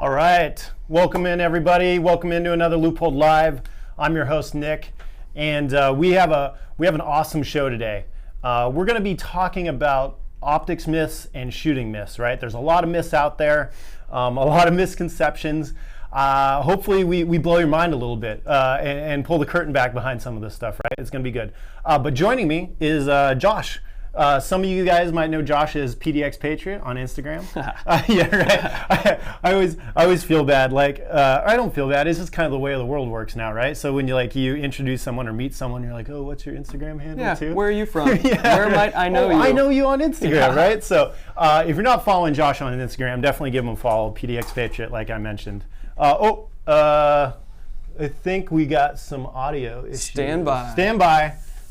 All right, welcome in everybody. Welcome into another Leupold Live. I'm your host Nick, and we have an awesome show today. We're going to be talking about optics myths and shooting myths. Right? There's a lot of myths out there, a lot of misconceptions. Hopefully we blow your mind a little bit and pull the curtain back behind some of this stuff. Right? It's going to be good. But joining me is Josh. Some of you guys might know Josh as PDX Patriot on Instagram. Yeah, right. I always feel bad. Like I don't feel bad. It's just kind of the way the world works now, right? So when you introduce someone or meet someone, you're like, oh, what's your Instagram handle too? Where are you from? Yeah, where might I know you? I know you on Instagram, right? So if you're not following Josh on Instagram, definitely give him a follow. PDX Patriot, like I mentioned. I think we got some audio issues. Stand by.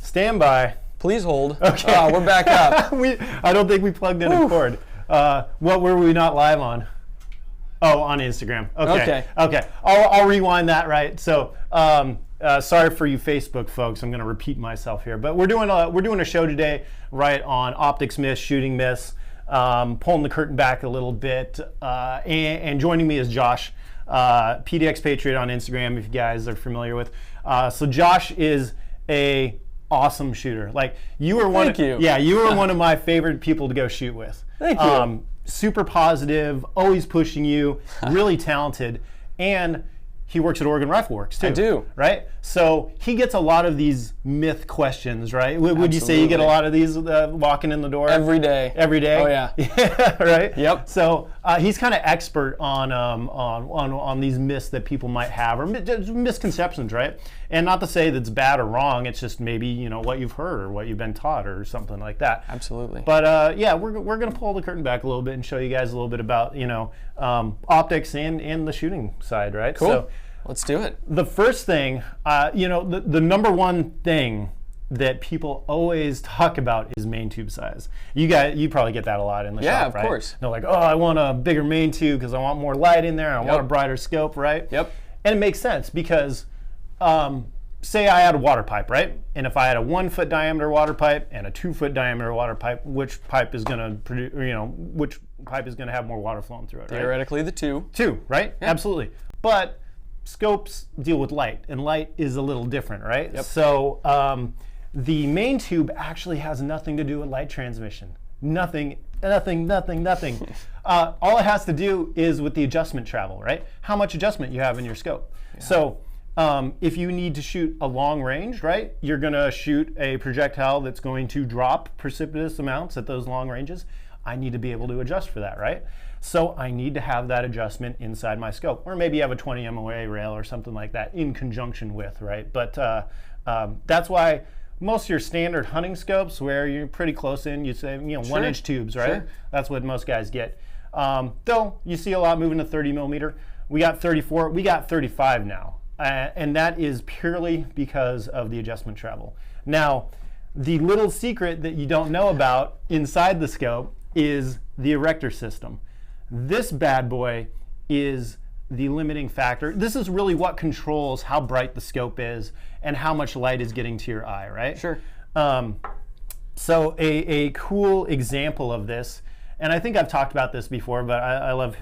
Stand by. Please hold. Okay. We're back up. I don't think we plugged in a cord. What were we not live on? Oh, on Instagram. Okay. I'll rewind that, right? So, sorry for you Facebook folks. I'm going to repeat myself here, but we're doing a show today, right, on optics myths, shooting myths, pulling the curtain back a little bit, and joining me is Josh, PDX Patriot on Instagram, if you guys are familiar with. So Josh is a awesome shooter. Like you were one of my favorite people to go shoot with. Thank you. Super positive, always pushing you, really talented, and he works at Oregon Rifle Works too. I do. Right? So he gets a lot of these myth questions, right? Would you say you get a lot of these walking in the door? Every day. Every day? Oh yeah. Yeah, right? Yep. So he's kind of expert on these myths that people might have, or misconceptions, right? And not to say that's bad or wrong, it's just maybe, what you've heard or what you've been taught or something like that. Absolutely. But we're going to pull the curtain back a little bit and show you guys a little bit about, optics and the shooting side, right? Cool. So, let's do it. the first thing, the number one thing that people always talk about is main tube size. You probably get that a lot in the shop, right? Yeah, of course. They're like, oh, I want a bigger main tube because I want more light in there. I want a brighter scope, right? Yep. And it makes sense because, say I had a water pipe, right? And if I had a 1 foot diameter water pipe and a 2 foot diameter water pipe, which pipe is going to produce, which pipe is going to have more water flowing through it, right? Theoretically, the two. Two, right? Yeah. Absolutely. But scopes deal with light, and light is a little different, right? Yep. So the main tube actually has nothing to do with light transmission. Nothing. All it has to do is with the adjustment travel, right? How much adjustment you have in your scope. Yeah. So if you need to shoot a long range, right, you're going to shoot a projectile that's going to drop precipitous amounts at those long ranges. I need to be able to adjust for that, right? So I need to have that adjustment inside my scope, or maybe you have a 20 MOA rail or something like that in conjunction with, right? But that's why most of your standard hunting scopes, where you're pretty close in, you say 1-inch tubes, right? Sure. That's what most guys get. Though you see a lot moving to 30 millimeter. We got 34, we got 35 now. And that is purely because of the adjustment travel. Now, the little secret that you don't know about inside the scope is the erector system. This bad boy is the limiting factor. This is really what controls how bright the scope is and how much light is getting to your eye, right? Sure. So a cool example of this, and I think I've talked about this before, but I love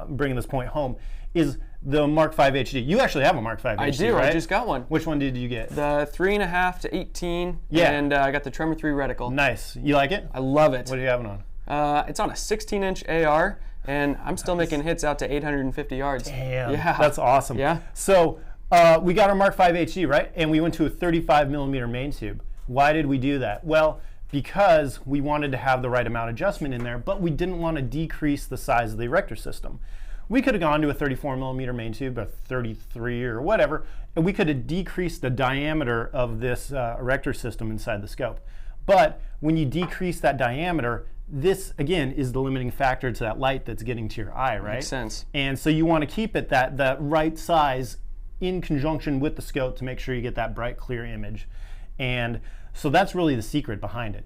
bringing this point home, is the Mark V HD. You actually have a Mark V HD, I do. right? I just got one. Which one did you get? The 3.5 to 18. Yeah. And I got the Tremor 3 reticle. Nice. You like it? I love it. What do you have it on? It's on a 16-inch AR, and I'm still making hits out to 850 yards. Damn. Yeah. That's awesome. Yeah. So we got our Mark V HD, right? And we went to a 35 millimeter main tube. Why did we do that? Well, because we wanted to have the right amount of adjustment in there, but we didn't want to decrease the size of the erector system. We could have gone to a 34 millimeter main tube, or 33 or whatever, and we could have decreased the diameter of this erector system inside the scope. But when you decrease that diameter, this again is the limiting factor to that light that's getting to your eye, right? Makes sense. And so you want to keep it that right size in conjunction with the scope to make sure you get that bright, clear image. And so that's really the secret behind it.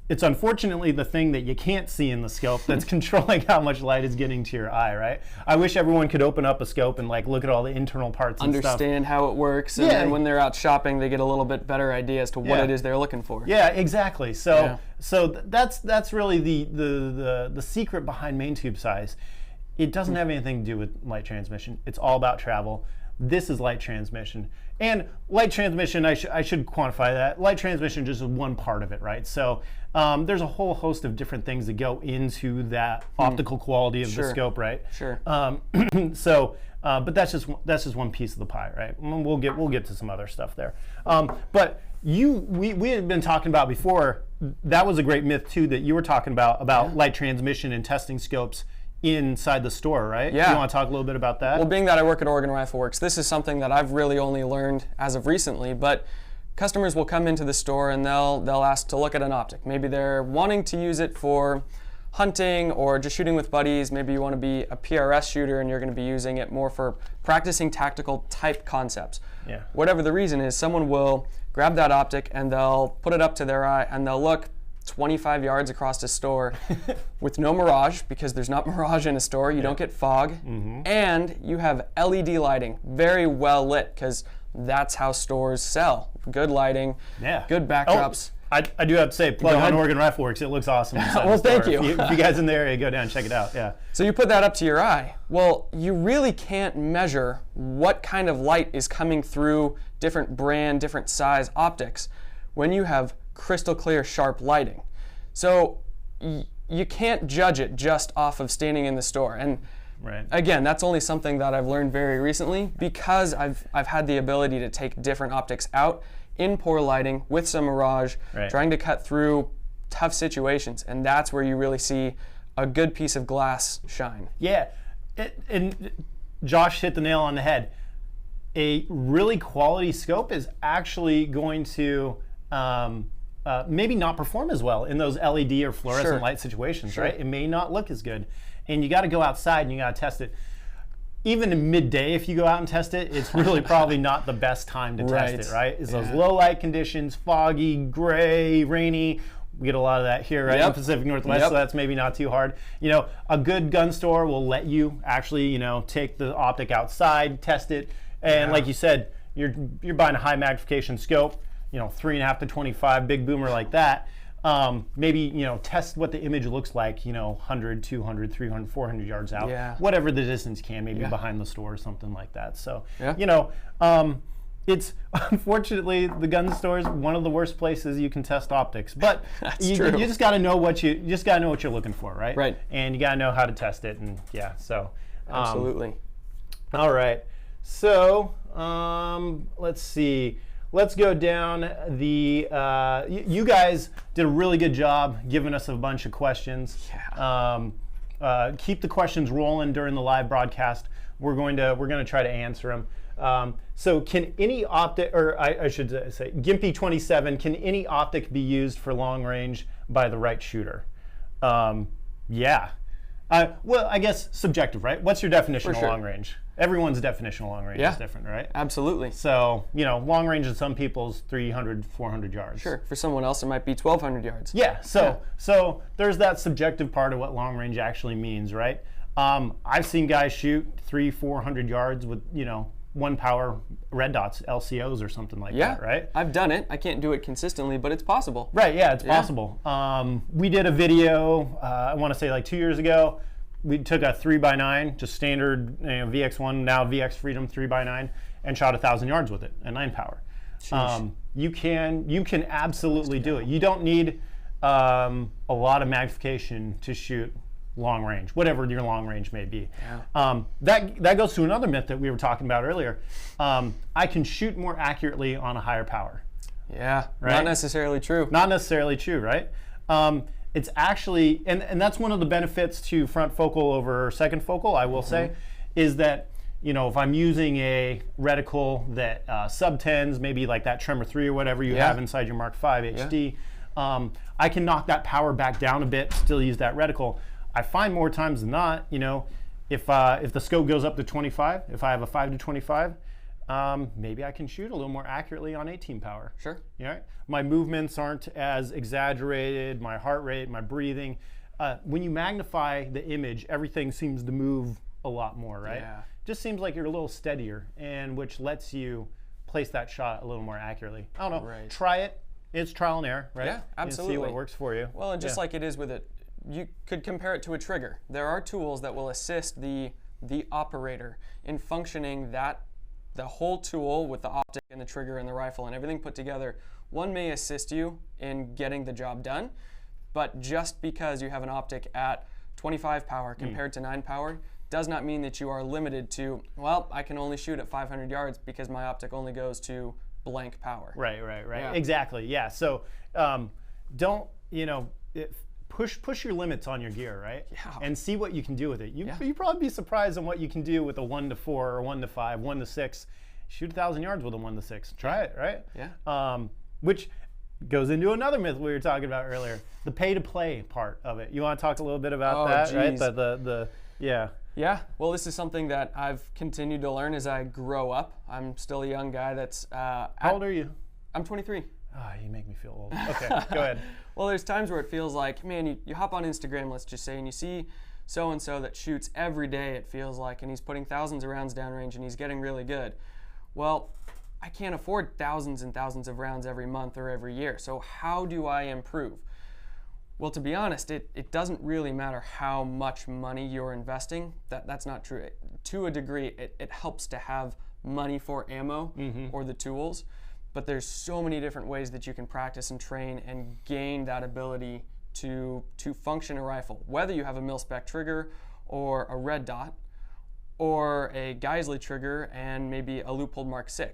It's unfortunately the thing that you can't see in the scope that's controlling how much light is getting to your eye, right? I wish everyone could open up a scope and look at all the internal parts and understand how it works, and then when they're out shopping, they get a little bit better idea as to what it is they're looking for. Yeah, exactly. So that's really the secret behind main tube size it doesn't have anything to do with light transmission. It's all about travel. This is light transmission. And light transmission, I should quantify that. Light transmission just is one part of it, right? So there's a whole host of different things that go into that optical quality of the scope, right? Sure. But that's just one piece of the pie, right? We'll get to some other stuff there. But we had been talking about before. That was a great myth too that you were talking about light transmission and testing scopes inside the store, right? Yeah. You want to talk a little bit about that? Well, being that I work at Oregon Rifle Works, this is something that I've really only learned as of recently, but customers will come into the store and they'll ask to look at an optic. Maybe they're wanting to use it for hunting or just shooting with buddies. Maybe you want to be a PRS shooter and you're going to be using it more for practicing tactical type concepts. Yeah. Whatever the reason is, someone will grab that optic and they'll put it up to their eye and they'll look 25 yards across the store with no mirage, because there's not mirage in a store. You don't get fog. And you have LED lighting, very well lit, because that's how stores sell. Good lighting, good backdrops. I do have to say, plug on Oregon Rifle Works. It looks awesome. Well, thank you. If you guys in the area, go down and check it out. Yeah. So you put that up to your eye. Well, you really can't measure what kind of light is coming through different brand, different size optics when you have crystal clear, sharp lighting. So you can't judge it just off of standing in the store. And again, that's only something that I've learned very recently, because I've had the ability to take different optics out in poor lighting with some mirage, trying to cut through tough situations. And that's where you really see a good piece of glass shine. Yeah. And Josh hit the nail on the head. A really quality scope is actually going to maybe not perform as well in those LED or fluorescent light situations, right? It may not look as good. And you got to go outside and you got to test it. Even in midday, if you go out and test it, it's really probably not the best time to test it, right? It's those low light conditions, foggy, gray, rainy. We get a lot of that here, right, in the Pacific Northwest, so that's maybe not too hard. You know, a good gun store will let you actually, you know, take the optic outside, test it, and like you said, you're buying a high magnification scope, you know, 3.5 to 25, big boomer like that. Maybe, you know, test what the image looks like, you know, 100, 200, 300, 400 yards out, whatever the distance can, maybe behind the store or something like that. So, you know, it's unfortunately the gun store is one of the worst places you can test optics, but you just got to know what you're looking for, right? Right. And you got to know how to test it, and so absolutely. All right. So let's see. Let's go down the. You guys did a really good job giving us a bunch of questions. Keep the questions rolling during the live broadcast. We're going to try to answer them. So can any optic, or I should say, Gimpy 27, can any optic be used for long range by the right shooter? Yeah. Well, I guess subjective, right? What's your definition of long range? Everyone's definition of long range is different, right? Absolutely. So, you know, long range in some people's 300, 400 yards. Sure. For someone else, it might be 1,200 yards. Yeah. So there's that subjective part of what long range actually means, right? I've seen guys shoot 300, 400 yards with, you know, one power red dots, LCOs or something like that, right? I've done it. I can't do it consistently, but it's possible. Right, yeah, it's possible. We did a video, I want to say like 2 years ago. We took a 3x9, just standard, you know, VX1, now VX Freedom 3x9, and shot 1,000 yards with it at 9 power. You can absolutely do it. You don't need a lot of magnification to shoot long range, whatever your long range may be. That goes to another myth that we were talking about earlier. I can shoot more accurately on a higher power. Yeah, right? Not necessarily true. Not necessarily true, right? It's actually, and that's one of the benefits to front focal over second focal, I will say, is that, you know, if I'm using a reticle that sub-10s, maybe like that Tremor 3 or whatever you have inside your Mark V HD, I can knock that power back down a bit, still use that reticle. I find more times than not, you know, if the scope goes up to 25, if I have a 5 to 25, maybe I can shoot a little more accurately on 18 power. Sure. Yeah. My movements aren't as exaggerated, my heart rate, my breathing. When you magnify the image, everything seems to move a lot more, right? Yeah. Just seems like you're a little steadier, and which lets you place that shot a little more accurately. I don't know. Try it. It's trial and error, right? Yeah, absolutely. And see what works for you. Well, and just like it is with it, you could compare it to a trigger. There are tools that will assist the operator in functioning the whole tool with the optic and the trigger and the rifle and everything put together. One may assist you in getting the job done, but just because you have an optic at 25 power compared to 9 power does not mean that you are limited to, well, I can only shoot at 500 yards because my optic only goes to blank power. Right. Yeah. Exactly. Yeah. So don't, push your limits on your gear, right? Yeah. And see what you can do with it. You'd probably be surprised on what you can do with a 1 to 4 or 1 to 5, 1 to 6. Shoot 1,000 yards with a 1 to 6. Try it, right? Yeah. Which goes into another myth we were talking about earlier, the pay to play part of it. You want to talk a little bit about that, geez. right? Yeah, well, this is something that I've continued to learn as I grow up. I'm still a young guy that's... How old are you? I'm 23. Oh, you make me feel old. Okay, go ahead. Well, there's times where it feels like, man, you hop on Instagram, let's just say, and you see so-and-so that shoots every day, it feels like, and he's putting thousands of rounds downrange and he's getting really good. Well, I can't afford thousands and thousands of rounds every month or every year, so how do I improve? Well, to be honest, it doesn't really matter how much money you're investing. That's not true. To a degree, it helps to have money for ammo or the tools, but there's so many different ways that you can practice and train and gain that ability to function a rifle. Whether you have a mil-spec trigger or a red dot or a Geisley trigger and maybe a Leupold Mark VI.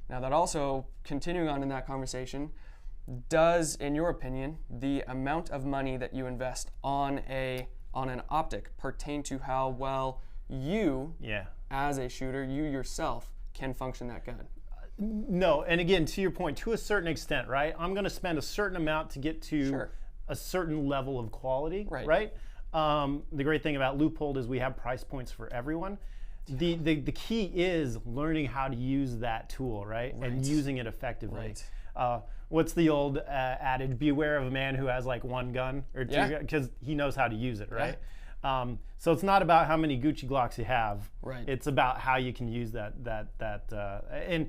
Now that also, continuing on in that conversation, does, in your opinion, the amount of money that you invest on an optic pertain to how well you, as a shooter, you yourself, can function that gun? No, and again, to your point, to a certain extent, right? I'm going to spend a certain amount to get to a certain level of quality, right? The great thing about Leupold is we have price points for everyone. The key is learning how to use that tool, right? And using it effectively. What's the old adage? Beware of a man who has like one gun or two, because he knows how to use it, right? So it's not about how many Gucci Glocks you have. It's about how you can use that. And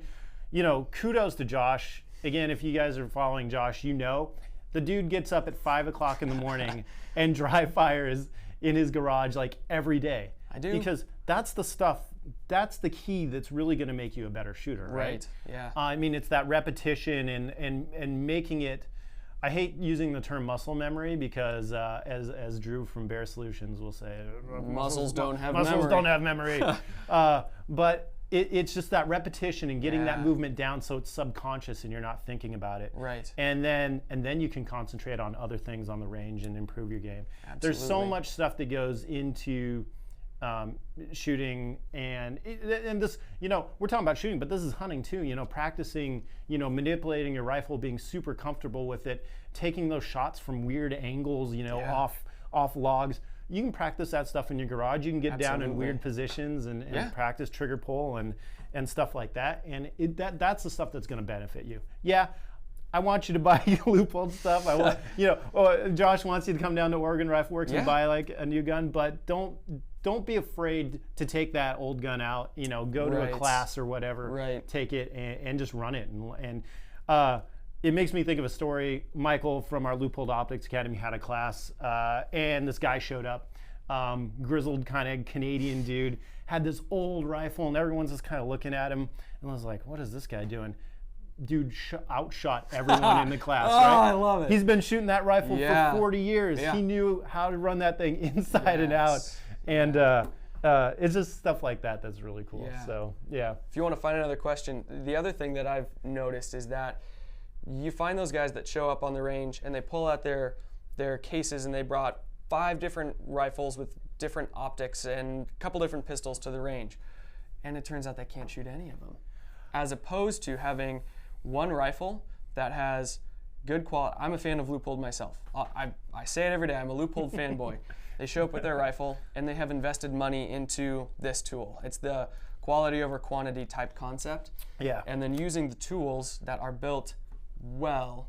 kudos to Josh. Again, if you guys are following Josh, the dude gets up at 5 o'clock in the morning and dry fires in his garage like every day. I do. Because that's the stuff, that's the key that's really going to make you a better shooter, right? Yeah. I mean, it's that repetition and making it, I hate using the term muscle memory because as Drew from Bear Solutions will say, muscles don't have memory. But it's just that repetition and getting that movement down so it's subconscious and you're not thinking about it. And then you can concentrate on other things on the range and improve your game. There's so much stuff that goes into shooting and this, we're talking about shooting, but this is hunting too, practicing, manipulating your rifle, being super comfortable with it, taking those shots from weird angles, off logs. You can practice that stuff in your garage. You can get down in weird positions and practice trigger pull and stuff like that. And that's the stuff that's going to benefit you. I want you to buy Leupold stuff. I want, Josh wants you to come down to Oregon Rifle Works and buy like a new gun, but don't be afraid to take that old gun out. Go to a class or whatever. Take it and just run it. And it makes me think of a story. Michael from our Leupold Optics Academy had a class, and this guy showed up. Grizzled kind of Canadian dude, had this old rifle, and everyone's just kind of looking at him, and I was like, "What is this guy doing?" Dude outshot everyone in the class. I love it. He's been shooting that rifle for 40 years. He knew how to run that thing inside and out. And it's just stuff like that that's really cool. So, If you want to find another question, the other thing that I've noticed is that you find those guys that show up on the range and they pull out their cases and they brought 5 different rifles with different optics and a couple different pistols to the range. And it turns out they can't shoot any of them. As opposed to having one rifle that has good quality. I'm a fan of Leupold myself. I say it every day. I'm a Leupold fanboy. They show up with their rifle and they have invested money into this tool. It's the quality over quantity type concept. And then using the tools that are built well.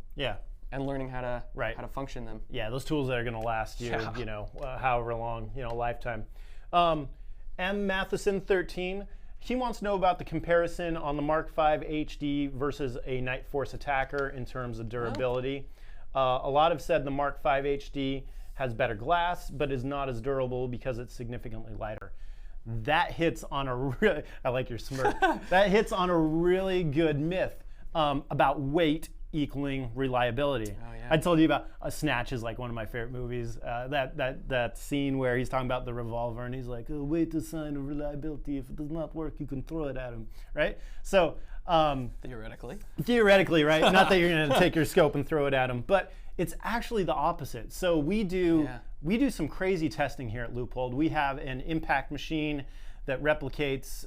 And learning how to function them. Those tools that are going to last you, however long, lifetime. M. Matheson 13. He wants to know about the comparison on the Mark V HD versus a Night Force Attacker in terms of durability. A lot have said the Mark V HD has better glass, but is not as durable because it's significantly lighter. That hits on a really, I like your smirk, that hits on a really good myth about weight equaling reliability. Oh, yeah. I told you about Snatch is like one of my favorite movies. That scene where he's talking about the revolver and he's like, oh, weight is a sign of reliability. If it does not work, you can throw it at him, right? So theoretically, right? Not that you're going to take your scope and throw it at him, but it's actually the opposite. So we do some crazy testing here at Leupold. We have an impact machine that replicates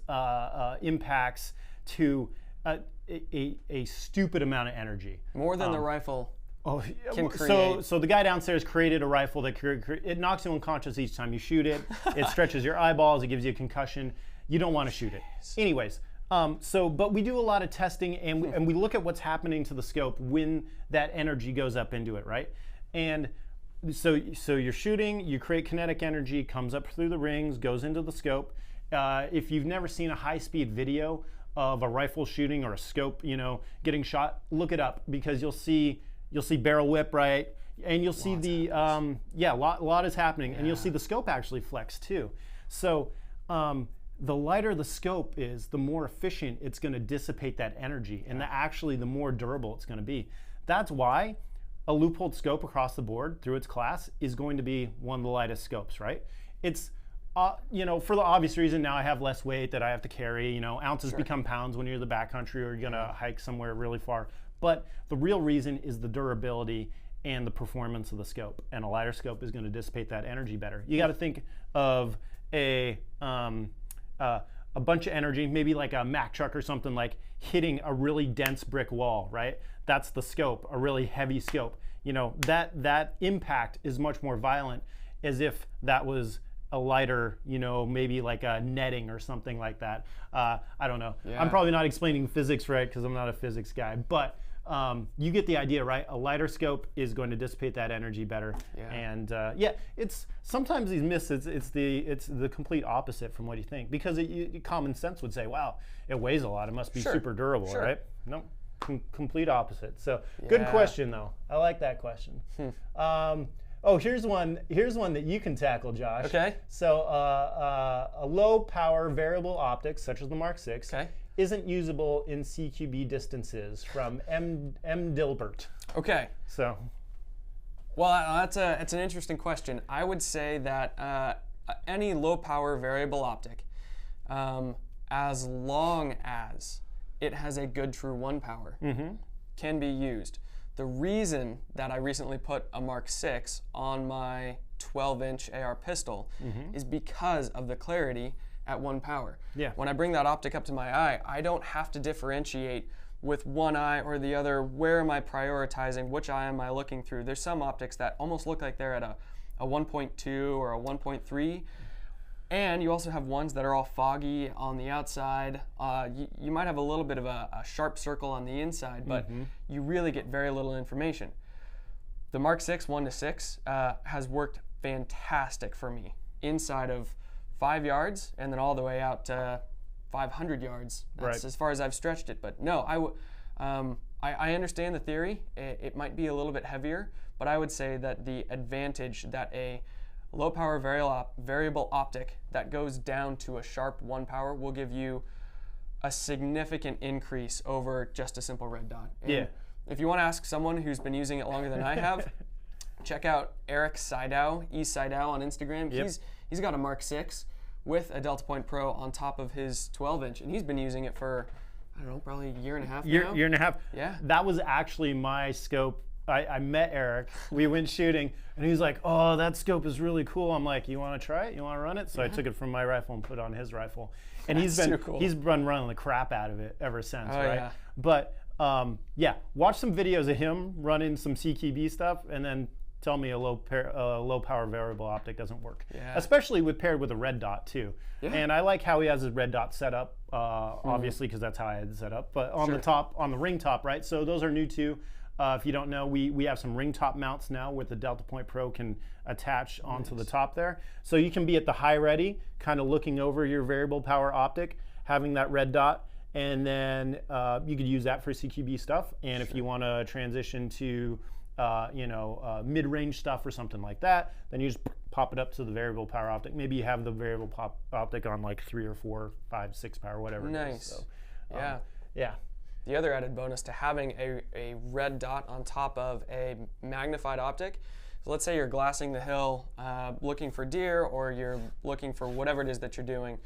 impacts to a stupid amount of energy. More than the rifle can create. So the guy downstairs created a rifle that it knocks you unconscious each time you shoot it. It stretches your eyeballs. It gives you a concussion. You don't want to shoot it. Anyways, but we do a lot of testing, and we look at what's happening to the scope when that energy goes up into it, right? And so you're shooting, you create kinetic energy, comes up through the rings, goes into the scope. If you've never seen a high-speed video of a rifle shooting or a scope, getting shot, look it up, because you'll see barrel whip, right? And you'll see a lot is happening, and you'll see the scope actually flex too. So the lighter the scope is, the more efficient it's going to dissipate that energy, and the more durable it's going to be. That's why a Leupold scope across the board through its class is going to be one of the lightest scopes, right? It's for the obvious reason, now I have less weight that I have to carry. Ounces become pounds when you're in the backcountry or you're going to hike somewhere really far. But the real reason is the durability and the performance of the scope. And a lighter scope is going to dissipate that energy better. You got to think of a bunch of energy, maybe like a Mack truck or something, like hitting a really dense brick wall, right? That's the scope, a really heavy scope. That impact is much more violent as if that was a lighter, maybe like a netting or something like that. I don't know. Yeah. I'm probably not explaining physics right because I'm not a physics guy, but you get the idea, right? A lighter scope is going to dissipate that energy better. Yeah. And it's sometimes these myths, it's the complete opposite from what you think, because common sense would say, wow, it weighs a lot, it must be super durable, right? No, complete opposite. So good question though. I like that question. Here's one that you can tackle, Josh. Okay. So a low power variable optic, such as the Mark VI, isn't usable in CQB distances, from M. Dilbert. Okay. So. Well, it's an interesting question. I would say that any low power variable optic, as long as it has a good true 1 power, can be used. The reason that I recently put a Mark VI on my 12-inch AR pistol is because of the clarity at 1 power. Yeah. When I bring that optic up to my eye, I don't have to differentiate with one eye or the other. Where am I prioritizing? Which eye am I looking through? There's some optics that almost look like they're at a 1.2 or a 1.3. And you also have ones that are all foggy on the outside. You might have a little bit of a sharp circle on the inside, but you really get very little information. The Mark VI 1:6 has worked fantastic for me inside of 5 yards and then all the way out to 500 yards. That's as far as I've stretched it. But no, I understand the theory. It might be a little bit heavier, but I would say that the advantage that a low power variable optic that goes down to a sharp 1 power will give you a significant increase over just a simple red dot. And if you want to ask someone who's been using it longer than I have, check out Eric Seidow, E-Seidow on Instagram. Yep. He's got a Mark VI with a Delta Point Pro on top of his 12-inch, and he's been using it for, I don't know, probably a year and a half now. Year and a half. Yeah. That was actually my scope. I met Eric, we went shooting, and he's like, oh, that scope is really cool. I'm like, you want to try it? You want to run it? So I took it from my rifle and put it on his rifle. And he's been running the crap out of it ever since, right? Yeah. But watch some videos of him running some CQB stuff, and then tell me a low power variable optic doesn't work. Yeah. Especially paired with a red dot too. Yeah. And I like how he has his red dot set up, obviously, because that's how I had it set up. But on the top, on the ring top, right? So those are new too. If you don't know, we have some ring top mounts now where the Delta Point Pro can attach onto the top there. So you can be at the high ready, kind of looking over your variable power optic, having that red dot, and then you could use that for CQB stuff. And if you want to transition to mid-range stuff or something like that, then you just pop it up to the variable power optic. Maybe you have the variable optic on like 3 or 4, 5, 6 power, whatever it is. Nice. So, Yeah. The other added bonus to having a red dot on top of a magnified optic, so let's say you're glassing the hill looking for deer, or you're looking for whatever it is that you're doing.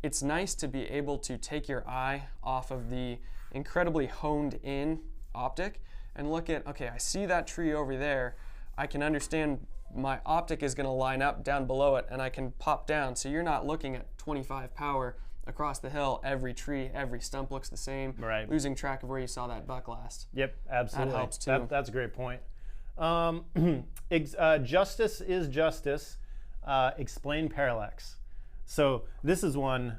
It's nice to be able to take your eye off of the incredibly honed in optic and look at, okay, I see that tree over there. I can understand my optic is going to line up down below it, and I can pop down. So you're not looking at 25 power across the hill. Every tree, every stump looks the same. Right. Losing track of where you saw that buck last. Yep, absolutely. That helps too. That's a great point. Justice is justice. Explain parallax. So this is one.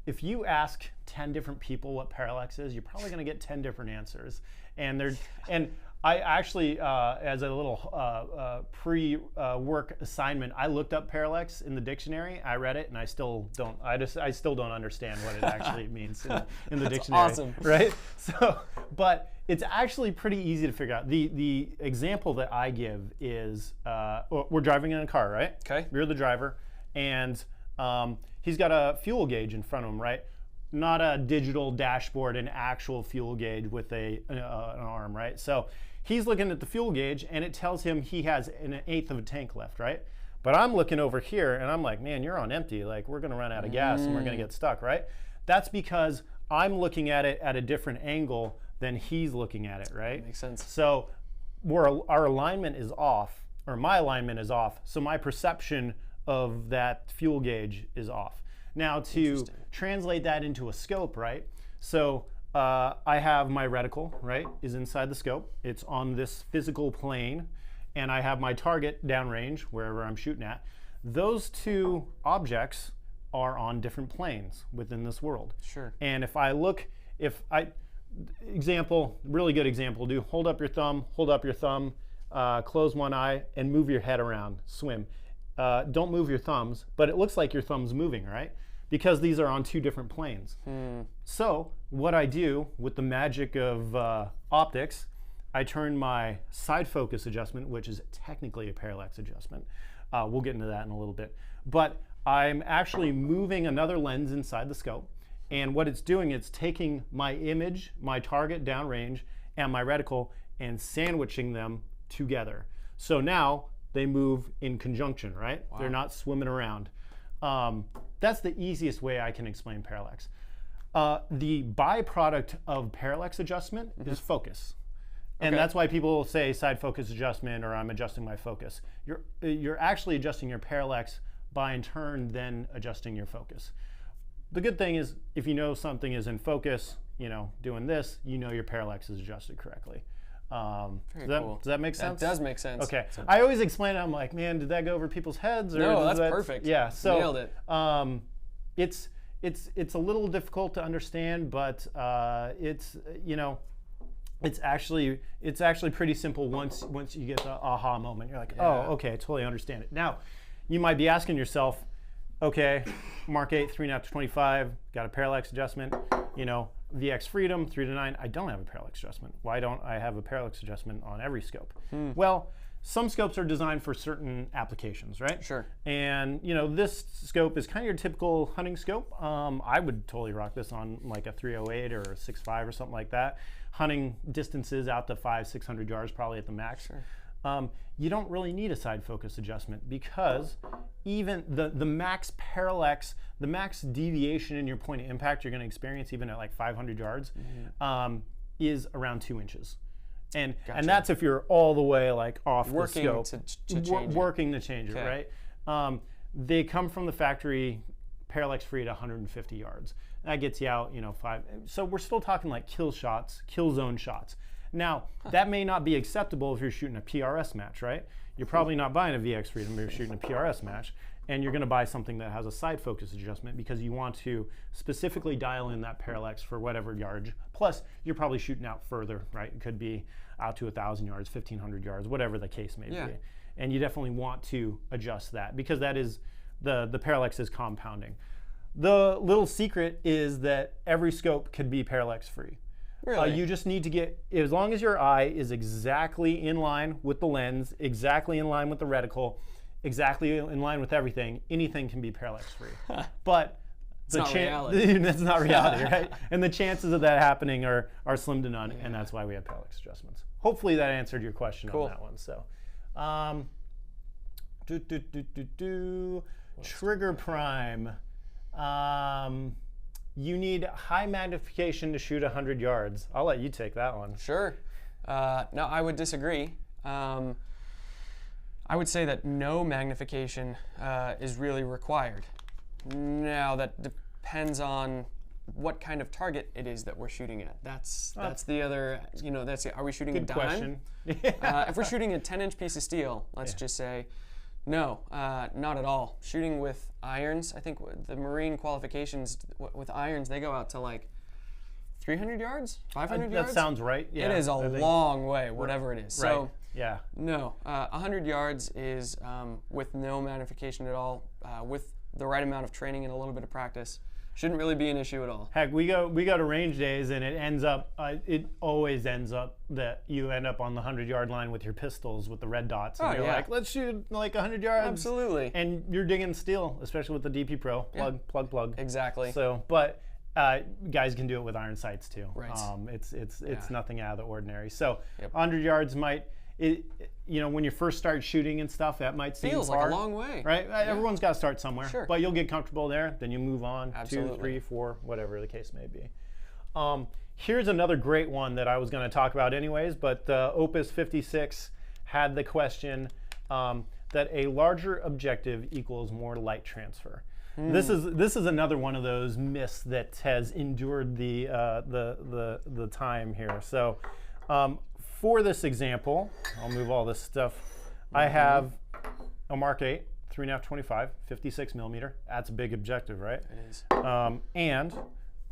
If you ask 10 different people what parallax is, you're probably going to get 10 different answers. And I actually, as a little pre-work assignment, I looked up parallax in the dictionary. I read it, and I still don't. I still don't understand what it actually means in the dictionary. Awesome, right? So, but it's actually pretty easy to figure out. The example that I give is we're driving in a car, right? Okay. You're the driver, and he's got a fuel gauge in front of him, right? Not a digital dashboard, an actual fuel gauge with an arm, right? So he's looking at the fuel gauge, and it tells him he has an eighth of a tank left, right? But I'm looking over here, and I'm like, man, you're on empty. Like, we're going to run out of gas, and we're going to get stuck, right? That's because I'm looking at it at a different angle than he's looking at it, right? Makes sense. So our alignment is off, or my alignment is off, so my perception of that fuel gauge is off. Now, to translate that into a scope, right? So I have my reticle, right, is inside the scope. It's on this physical plane, and I have my target downrange, wherever I'm shooting at. Those two objects are on different planes within this world. Sure. And really good example, hold up your thumb, close one eye, and move your head around, swim. Don't move your thumbs, but it looks like your thumb's moving, right? Because these are on two different planes. So what I do with the magic of optics, I turn my side focus adjustment, which is technically a parallax adjustment. We'll get into that in a little bit. But I'm actually moving another lens inside the scope. And what it's doing, it's taking my image, my target downrange, and my reticle, and sandwiching them together. So now they move in conjunction, right? Wow. They're not swimming around. That's the easiest way I can explain parallax. The byproduct of parallax adjustment is focus. And that's why people say side focus adjustment, or I'm adjusting my focus. You're actually adjusting your parallax by in turn then adjusting your focus. The good thing is, if you know something is in focus, doing this, your parallax is adjusted correctly. Very cool. Does that make sense? That does make sense. Okay. I always explain it. I'm like, man, did that go over people's heads? Or no, that's perfect. Yeah. So nailed it. It's a little difficult to understand, but it's actually pretty simple once you get the aha moment. You're like, oh, okay, I totally understand it. Now, you might be asking yourself, okay, Mark 8, 3.5 to 25, got a parallax adjustment, VX Freedom, 3 to 9, I don't have a parallax adjustment. Why don't I have a parallax adjustment on every scope? Well, some scopes are designed for certain applications, right? Sure. And this scope is kind of your typical hunting scope. I would totally rock this on like a 308 or a 6.5 or something like that. Hunting distances out to 500-600 yards probably at the max. Sure. You don't really need a side focus adjustment, because even the max parallax, the max deviation in your point of impact you're going to experience even at like 500 yards is around 2 inches. And that's if you're all the way like off the scope. Working to change it, right? They come from the factory parallax free at 150 yards. That gets you out, 5. So we're still talking like kill zone shots. Now, that may not be acceptable if you're shooting a PRS match, right? You're probably not buying a VX Freedom if you're shooting a PRS match, and you're going to buy something that has a side focus adjustment because you want to specifically dial in that parallax for whatever yardage. Plus, you're probably shooting out further, right? It could be out to 1,000 yards, 1,500 yards, whatever the case may be. And you definitely want to adjust that, because that is the parallax is compounding. The little secret is that every scope could be parallax free. Really? You just need to get, as long as your eye is exactly in line with the lens, exactly in line with the reticle, exactly in line with everything, anything can be parallax free. But not reality. that's not reality, right? And the chances of that happening are slim to none, and that's why we have parallax adjustments. Hopefully that answered your question on that one. So, trigger prime. You need high magnification to shoot 100 yards. I'll let you take that one. Sure. No, I would disagree. I would say that no magnification is really required. Now, that depends on what kind of target it is that we're shooting at. That's the other, are we shooting a dime? Question. If we're shooting a 10-inch piece of steel, let's just say, no, not at all. Shooting with irons, I think the Marine qualifications with irons, they go out to like 300 yards, 500 yards? That sounds right. Yeah, it is a long way, whatever it is. Right. So, yeah. No, 100 yards is with no magnification at all, with the right amount of training and a little bit of practice. Shouldn't really be an issue at all. Heck, we go to range days, and it always ends up that you end up on the 100-yard line with your pistols with the red dots, and you're like, let's shoot like 100 yards. Absolutely. And you're digging steel, especially with the DP Pro. Plug. Exactly. So, but guys can do it with iron sights too. Right. It's nothing out of the ordinary. So 100 yards might, when you first start shooting and stuff, that might seem feels far, like a long way. Right? Yeah. Everyone's got to start somewhere. Sure. But you'll get comfortable there, then you move on, Absolutely. 2, 3, 4, whatever the case may be. Here's another great one that I was going to talk about anyways, but Opus 56 had the question that a larger objective equals more light transfer. This is another one of those myths that has endured the time here. So for this example, I'll move all this stuff. I have a Mark 8, 3.5-25, 56 millimeter. That's a big objective, right? It is. And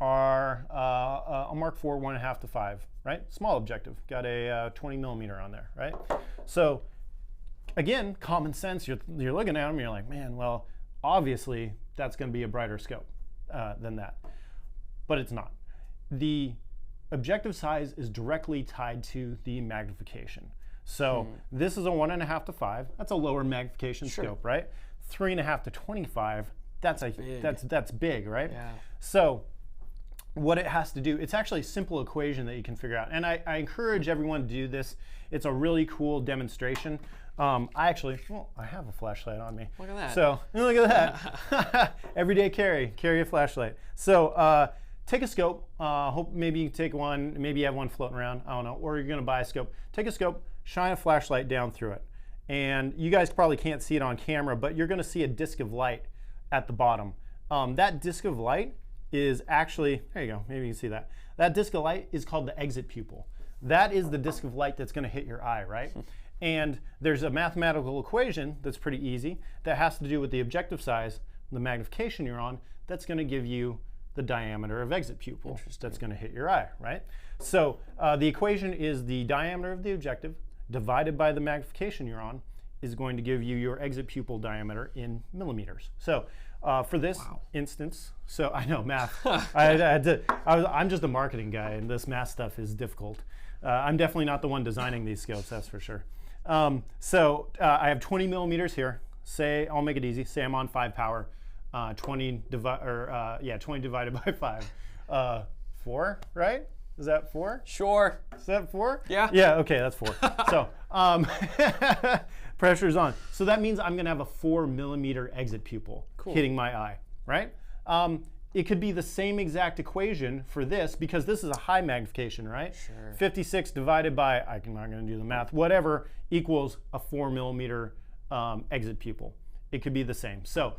our a Mark 4, 1.5-5, right? Small objective. Got a 20 millimeter on there, right? So again, common sense. You're looking at them, and you're like, man, well, obviously that's going to be a brighter scope than that, but it's not. The objective size is directly tied to the magnification. So this is a 1.5-5. That's a lower magnification scope, right? 3.5-25. That's big, right? Yeah. So what it has to do, it's actually a simple equation that you can figure out. And I encourage everyone to do this. It's a really cool demonstration. I have a flashlight on me. Look at that. So look at that. Everyday carry a flashlight. So take a scope. Hope maybe you take one, maybe you have one floating around, I don't know, or you're gonna buy a scope. Take a scope, shine a flashlight down through it. And you guys probably can't see it on camera, but you're gonna see a disc of light at the bottom. That disc of light is actually, there you go, maybe you can see that. That disc of light is called the exit pupil. That is the disc of light that's gonna hit your eye, right? And there's a mathematical equation that's pretty easy that has to do with the objective size, the magnification you're on, that's gonna give you the diameter of exit pupil that's gonna hit your eye, right? So the equation is the diameter of the objective divided by the magnification you're on is going to give you your exit pupil diameter in millimeters. So for this instance, so I know math. I'm just a marketing guy, and this math stuff is difficult. I'm definitely not the one designing these scopes, that's for sure. So I have 20 millimeters here. Say, I'll make it easy. Say I'm on 5 power. 20 divided by 5. 4, right? Is that 4? Sure. Is that 4? Yeah. Yeah, okay, that's 4. So pressure's on. So that means I'm gonna have a 4 millimeter exit pupil hitting my eye, right? It could be the same exact equation for this because this is a high magnification, right? Sure. 56 divided by, I'm not gonna do the math, whatever, equals a 4 millimeter exit pupil. It could be the same. So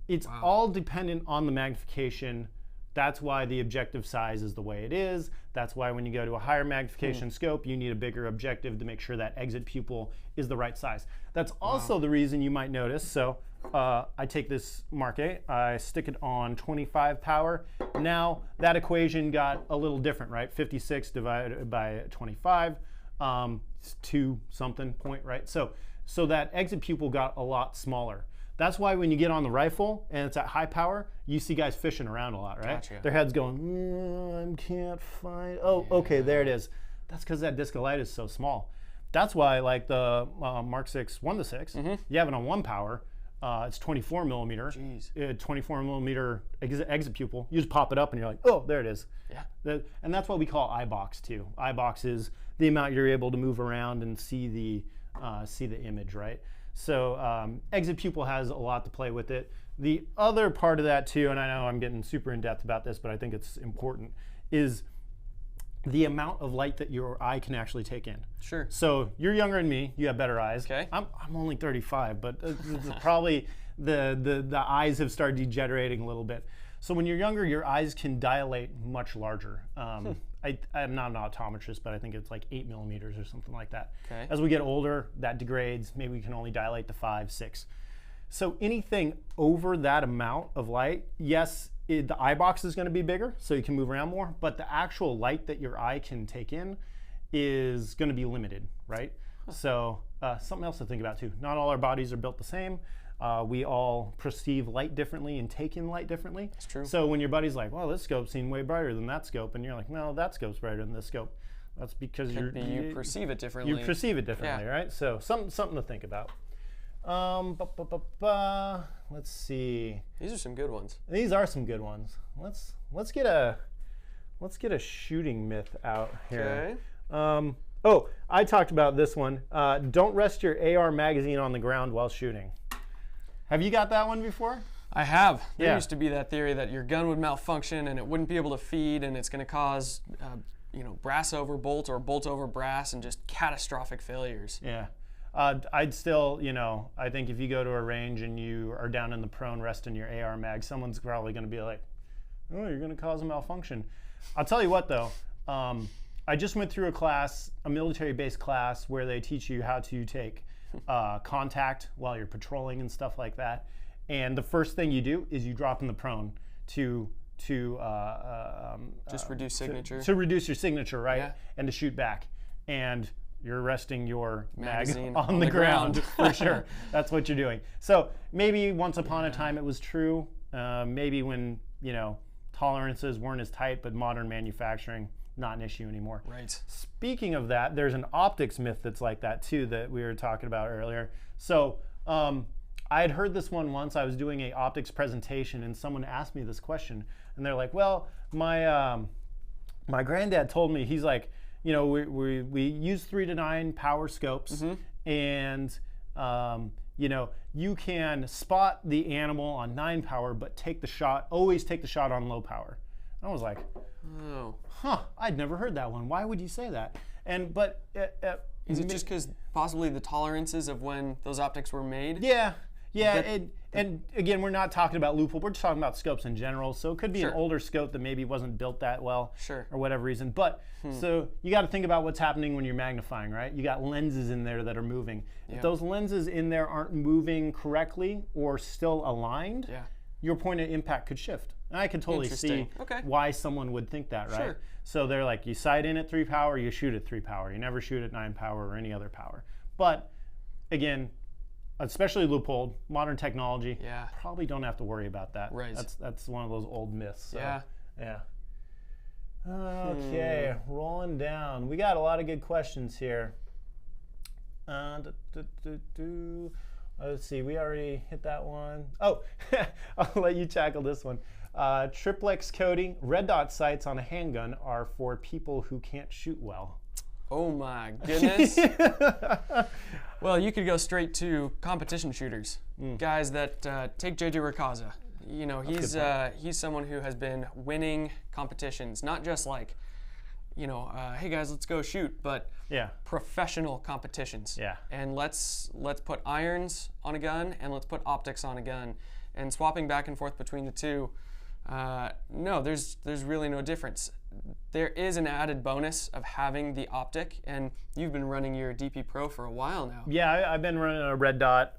it's all dependent on the magnification. That's why the objective size is the way it is. That's why when you go to a higher magnification scope, you need a bigger objective to make sure that exit pupil is the right size. That's also the reason you might notice. So I take this Mark 8, I stick it on 25 power. Now that equation got a little different, right? 56 divided by 25, 2 something point, right? So that exit pupil got a lot smaller. That's why when you get on the rifle and it's at high power, you see guys fishing around a lot, right? Gotcha. Their head's going, I can't find, oh, okay, there it is. That's because that disc of light is so small. That's why, like the Mark 6 1-6, you have it on 1 power. It's 24 millimeter. Jeez. 24 millimeter exit pupil. You just pop it up and you're like, oh, there it is. Yeah. And that's what we call eye box too. Eye box is the amount you're able to move around and see the image, right? So exit pupil has a lot to play with it. The other part of that too, and I know I'm getting super in depth about this, but I think it's important, is the amount of light that your eye can actually take in. Sure. So you're younger than me. You have better eyes. Okay. I'm only 35, but probably the eyes have started degenerating a little bit. So when you're younger, your eyes can dilate much larger. I'm not an optometrist, but I think it's like 8 millimeters or something like that. Okay. As we get older, that degrades. Maybe we can only dilate to 5, 6. So anything over that amount of light, yes, the eye box is going to be bigger, so you can move around more, but the actual light that your eye can take in is going to be limited, right? So something else to think about too. Not all our bodies are built the same. We all perceive light differently and take in light differently. That's true. So when your buddy's like, well, this scope seemed way brighter than that scope, and you're like, no, that scope's brighter than this scope. That's because You perceive it differently. You perceive it differently, Yeah. right? So something to think about. Let's see. These are some good ones. These are some good ones. Let's get a shooting myth out here. Okay. Oh, I talked about this one. Don't rest your AR magazine on the ground while shooting. Have you got that one before? I have. There Yeah. used to be that theory that your gun would malfunction and it wouldn't be able to feed, and it's going to cause, brass over bolt or bolt over brass, and just catastrophic failures. Yeah. I'd still, I think if you go to a range and you are down in the prone resting your AR mag, someone's probably going to be like, oh, you're going to cause a malfunction. I'll tell you what though, I just went through a military-based class where they teach you how to take contact while you're patrolling and stuff like that. And the first thing you do is you drop in the prone to Just reduce signature. to reduce your signature, right? Yeah. And to shoot back. And you're resting your Magazine mag on the ground for sure. That's what you're doing. So maybe once upon a time it was true. Maybe when tolerances weren't as tight, but modern manufacturing, not an issue anymore. Right. Speaking of that, there's an optics myth that's like that too that we were talking about earlier. So I had heard this one once. I was doing a optics presentation and someone asked me this question, and they're like, well, my granddad told me, he's like, we use 3 to 9 power scopes, and you can spot the animal on 9 power, but always take the shot on low power. I was like, Oh. I'd never heard that one. Why would you say that? Is it just because possibly the tolerances of when those optics were made? Yeah. And again, we're not talking about Leupold. We're just talking about scopes in general. So it could be Sure. an older scope that maybe wasn't built that well, Sure. or whatever reason. But so you got to think about what's happening when you're magnifying, right? You got lenses in there that are moving. Yeah. If those lenses in there aren't moving correctly or still aligned, Yeah. your point of impact could shift. And I could totally see Interesting. Okay. why someone would think that, right? Sure. So they're like, you sight in at 3 power, you shoot at 3 power. You never shoot at 9 power or any other power. But again, especially Leupold, modern technology, Yeah. probably don't have to worry about that. Right. That's one of those old myths. So, Yeah. Yeah. Okay, rolling down. We got a lot of good questions here. Let's see, we already hit that one. Oh, I'll let you tackle this one. Triplex coating, red dot sights on a handgun are for people who can't shoot well. Oh my goodness. Well, you could go straight to competition shooters, guys that take JJ Rakaza. He's someone who has been winning competitions, not just like, hey guys, let's go shoot, but Yeah. professional competitions. Yeah. And let's put irons on a gun and let's put optics on a gun, and swapping back and forth between the two. No, there's really no difference. There is an added bonus of having the optic, and you've been running your DP Pro for a while now. Yeah, I've been running a red dot.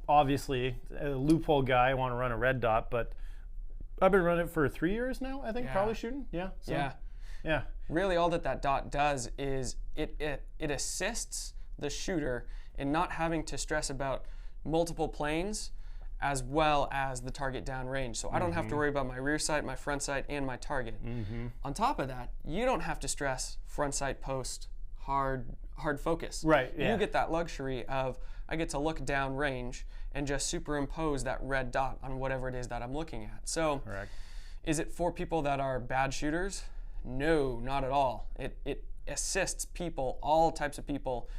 Obviously, a Leupold guy, I want to run a red dot, but I've been running it for 3 years now, I think, Yeah. probably shooting. Yeah. So, Yeah. Yeah. Really, all that dot does is it assists the shooter in not having to stress about multiple planes as well as the target downrange. So I don't have to worry about my rear sight, my front sight, and my target. On top of that, you don't have to stress front sight post hard focus. Right, yeah. You get that luxury of, I get to look downrange and just superimpose that red dot on whatever it is that I'm looking at. So Correct. is it for people that are bad shooters? No, not at all. It assists people, all types of people,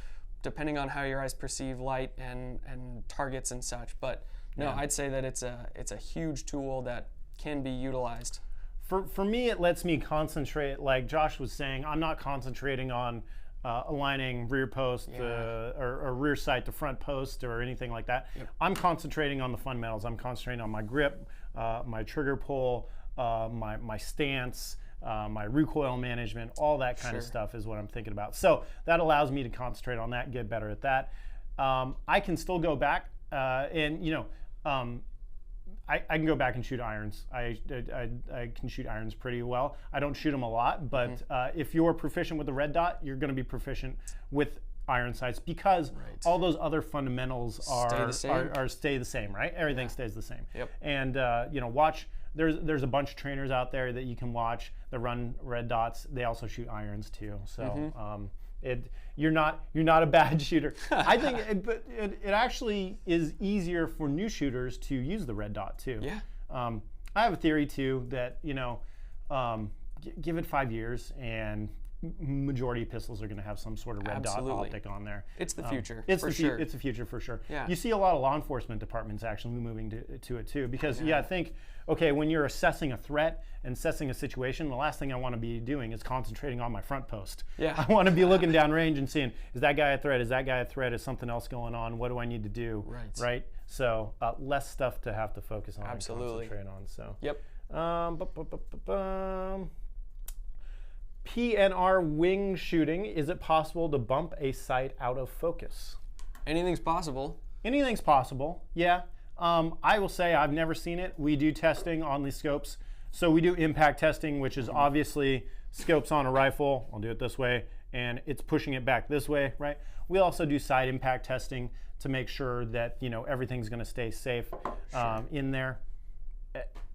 depending on how your eyes perceive light and targets and such. But no, I'd say that it's a huge tool that can be utilized. For me, it lets me concentrate. Like Josh was saying, I'm not concentrating on aligning rear post or rear sight to front post or anything like that. I'm concentrating on the fundamentals. I'm concentrating on my grip, my trigger pull, my stance, my recoil management, all that kind of stuff is what I'm thinking about. So that allows me to concentrate on that, get better at that. I can still go back and, I can go back and shoot irons. I can shoot irons pretty well. I don't shoot them a lot, but if you're proficient with the red dot, you're going to be proficient with iron sights because all those other fundamentals stay the same, right? Everything stays the same. And watch. There's a bunch of trainers out there that you can watch that run red dots. They also shoot irons too. So you're not a bad shooter. I think it actually is easier for new shooters to use the red dot too. I have a theory too that give it 5 years and majority of pistols are going to have some sort of red dot optic on there. It's the future. It's the future for sure. You see a lot of law enforcement departments actually moving to it too because I think when you're assessing a threat and assessing a situation, the last thing I want to be doing is concentrating on my front post. I want to be looking downrange and seeing, is that guy a threat? Is that guy a threat? Is something else going on? What do I need to do? Right. So less stuff to have to focus on and concentrate on. So PNR wing shooting, is it possible to bump a sight out of focus? Anything's possible. Anything's possible, yeah. I will say I've never seen it. We do testing on these scopes. So we do impact testing, which is obviously scopes on a rifle. I'll do it this way, and it's pushing it back this way, right? We also do side impact testing to make sure that everything's going to stay safe in there.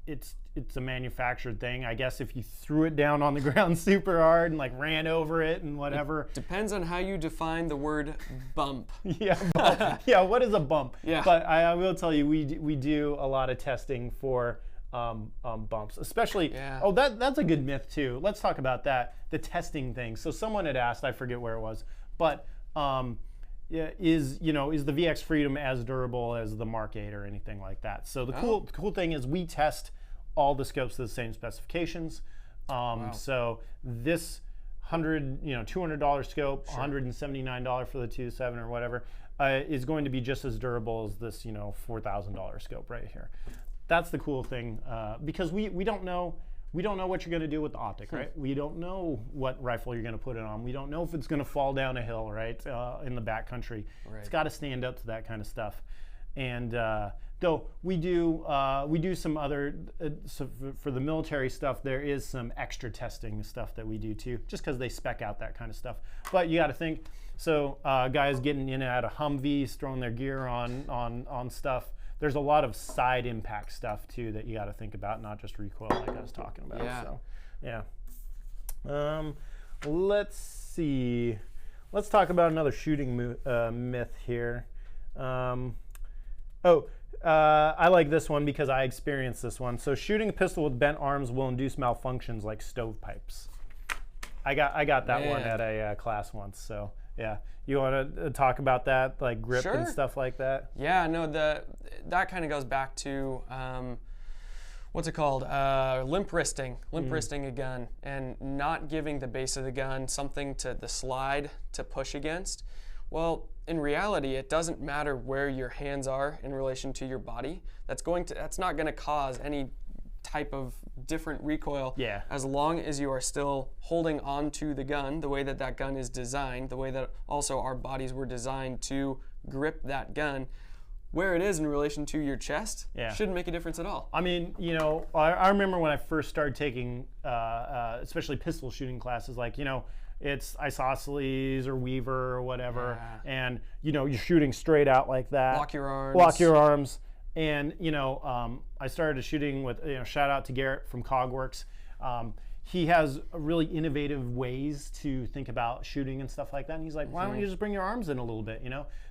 It's a manufactured thing. I guess if you threw it down on the ground super hard and ran over it and whatever. It depends on how you define the word bump. Bump. What is a bump? But I will tell you, we do a lot of testing for bumps, especially. That's a good myth too. Let's talk about that. The testing thing. So someone had asked, I forget where it was, but is the VX Freedom as durable as the Mark 8 or anything like that? So the cool thing is we test all the scopes to the same specifications. So this $200 scope, $179 for the 2.7 or whatever, is going to be just as durable as this $4,000 scope right here. That's the cool thing because we don't know. We don't know what you're going to do with the optic, right? We don't know what rifle you're going to put it on. We don't know if it's going to fall down a hill, right, in the backcountry. It's got to stand up to that kind of stuff. And though we do some other, so for the military stuff, there is some extra testing stuff that we do too, just because they spec out that kind of stuff. But you got to think, so guys getting in and out of Humvees, throwing their gear on stuff. There's a lot of side impact stuff too that you got to think about, not just recoil like I was talking about. Let's see. Let's talk about another shooting myth here. I like this one because I experienced this one. So shooting a pistol with bent arms will induce malfunctions like stovepipes. I got that one at a class once. So yeah, you want to talk about that, like grip and stuff like that? Yeah, no, that kind of goes back to what's it called? Limp wristing a gun, and not giving the base of the gun something to the slide to push against. Well, in reality, it doesn't matter where your hands are in relation to your body. That's not going to cause any type of different recoil, as long as you are still holding on to the gun the way that gun is designed, the way that also our bodies were designed to grip that gun. Where it is in relation to your chest shouldn't make a difference at all. I mean, I remember when I first started taking, especially pistol shooting classes, it's isosceles or Weaver or whatever, and you're shooting straight out like that. Lock your arms. Lock your arms. And I started shooting with shout out to Garrett from Cogworks. He has really innovative ways to think about shooting and stuff like that. And he's like, why don't you just bring your arms in a little bit?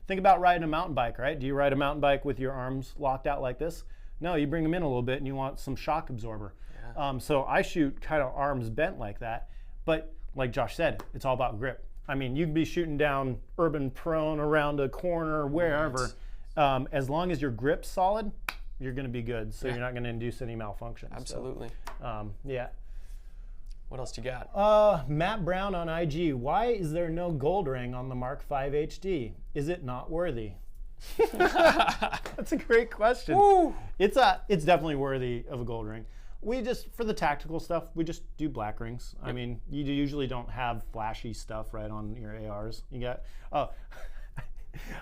Think about riding a mountain bike, right? Do you ride a mountain bike with your arms locked out like this? No, you bring them in a little bit and you want some shock absorber. Yeah. So I shoot kind of arms bent like that. But like Josh said, it's all about grip. I mean, you can be shooting down urban prone around a corner, wherever. Right. As long as your grip's solid, you're going to be good. So you're not going to induce any malfunctions. Absolutely. So, yeah. What else do you got? Matt Brown on IG. Why is there no gold ring on the Mark V HD? Is it not worthy? That's a great question. Woo! It's definitely worthy of a gold ring. We just, for the tactical stuff, we just do black rings. Yep. I mean, you usually don't have flashy stuff right on your ARs. You got,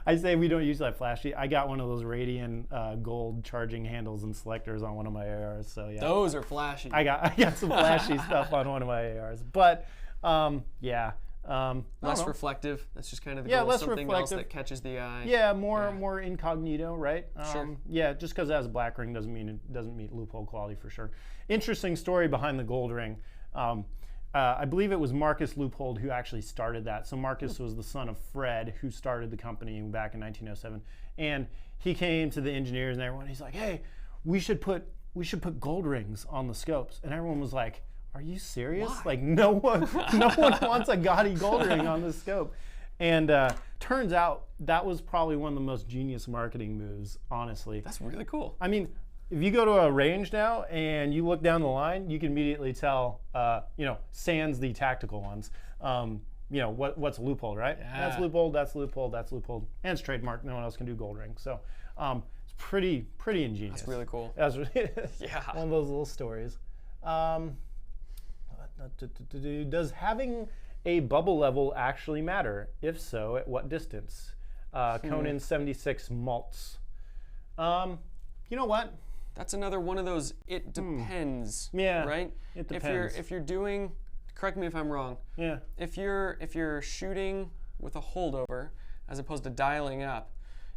I say we don't usually have flashy. I got one of those Radian gold charging handles and selectors on one of my ARs. So yeah, those are flashy. I got some flashy stuff on one of my ARs, but yeah. Less reflective. That's just kind of the goal. Less something reflective. Else that catches the eye. Yeah, more incognito, right? Sure. Yeah, just because it has a black ring doesn't mean it doesn't meet Leupold quality for sure. Interesting story behind the gold ring. I believe it was Marcus Leupold who actually started that. So Marcus was the son of Fred, who started the company back in 1907, and he came to the engineers and everyone. He's like, "Hey, we should put gold rings on the scopes," and everyone was like, "Are you serious? Why? Like no one wants a gaudy gold ring on the scope." And turns out that was probably one of the most genius marketing moves, honestly. That's really cool. I mean, if you go to a range now and you look down the line, you can immediately tell, sans the tactical ones, what's Leupold, right? Yeah. That's Leupold, that's Leupold, that's Leupold. And it's trademarked. No one else can do gold rings. So it's pretty ingenious. That's really cool. That's Yeah. One of those little stories. Does having a bubble level actually matter? If so, at what distance? Conan 76 malts. You know what? That's another one of those. It depends. Yeah. Right. It depends. If you're doing, correct me if I'm wrong. Yeah. If you're shooting with a holdover as opposed to dialing up,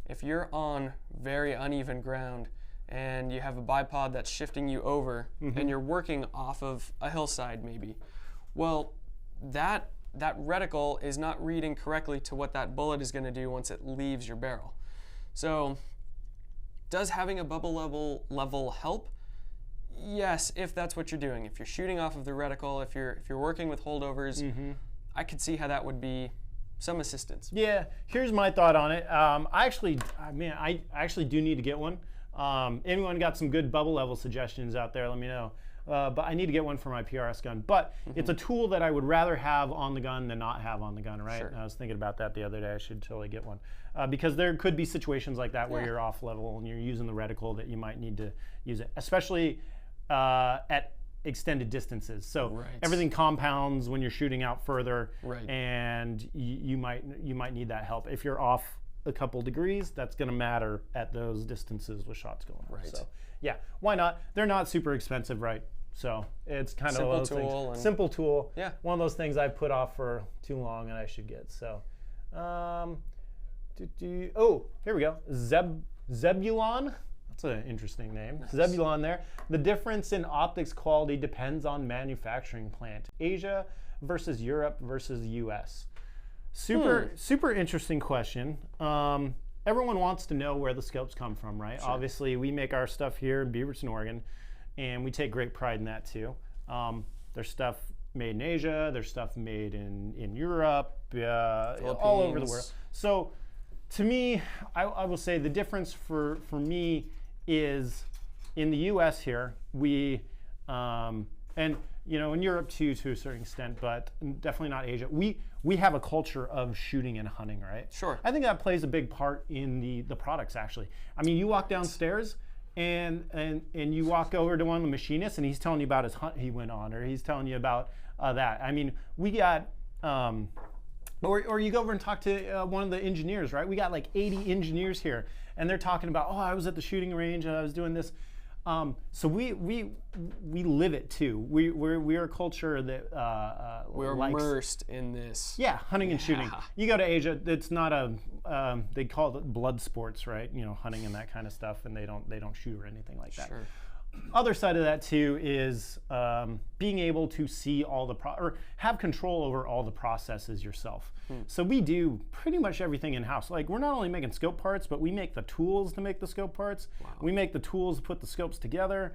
if you're on very uneven ground and you have a bipod that's shifting you over and you're working off of a hillside maybe, well, that reticle is not reading correctly to what that bullet is going to do once it leaves your barrel. So does having a bubble level help? Yes, if that's what you're doing. If you're shooting off of the reticle, if you're working with holdovers, I could see how that would be some assistance. Yeah, here's my thought on it. I actually do need to get one. Anyone got some good bubble level suggestions out there, let me know. But I need to get one for my PRS gun. But it's a tool that I would rather have on the gun than not have on the gun, right? Sure. I was thinking about that the other day. I should totally get one. Because there could be situations like that where you're off level and you're using the reticle that you might need to use it, especially at extended distances. So everything compounds when you're shooting out further, and you might need that help. If you're off a couple degrees, that's going to matter at those distances with shots going on. So yeah, why not? They're not super expensive, right? So it's kind of one of those things. Simple tool. Yeah. One of those things I've put off for too long and I should get. So, here we go. Zebulon. That's an interesting name. Nice. Zebulon there. The difference in optics quality depends on manufacturing plant. Asia versus Europe versus the US. Super interesting question. Everyone wants to know where the scopes come from, right? Sure. Obviously, we make our stuff here in Beaverton, Oregon, and we take great pride in that too. There's stuff made in Asia, there's stuff made in Europe, all over the world. So to me, I will say the difference for me is in the US here, we, and in Europe too to a certain extent, but definitely not Asia, we have a culture of shooting and hunting, right? Sure. I think that plays a big part in the products actually. I mean, you walk downstairs and you walk over to one of the machinists and he's telling you about his hunt he went on, or he's telling you about that. I mean, we got, or you go over and talk to one of the engineers, right? We got like 80 engineers here and they're talking about, I was at the shooting range and I was doing this. So we live it too. We're a culture that We're likes, immersed in this. yeah, hunting and shooting. You go to Asia, it's not a they call it blood sports, right? You know, hunting and that kind of stuff, and they don't shoot or anything like that. Sure. Other side of that too is being able to see all the or have control over all the processes yourself. So we do pretty much everything in house. Like, we're not only making scope parts, but we make the tools to make the scope parts. Wow. We make the tools to put the scopes together.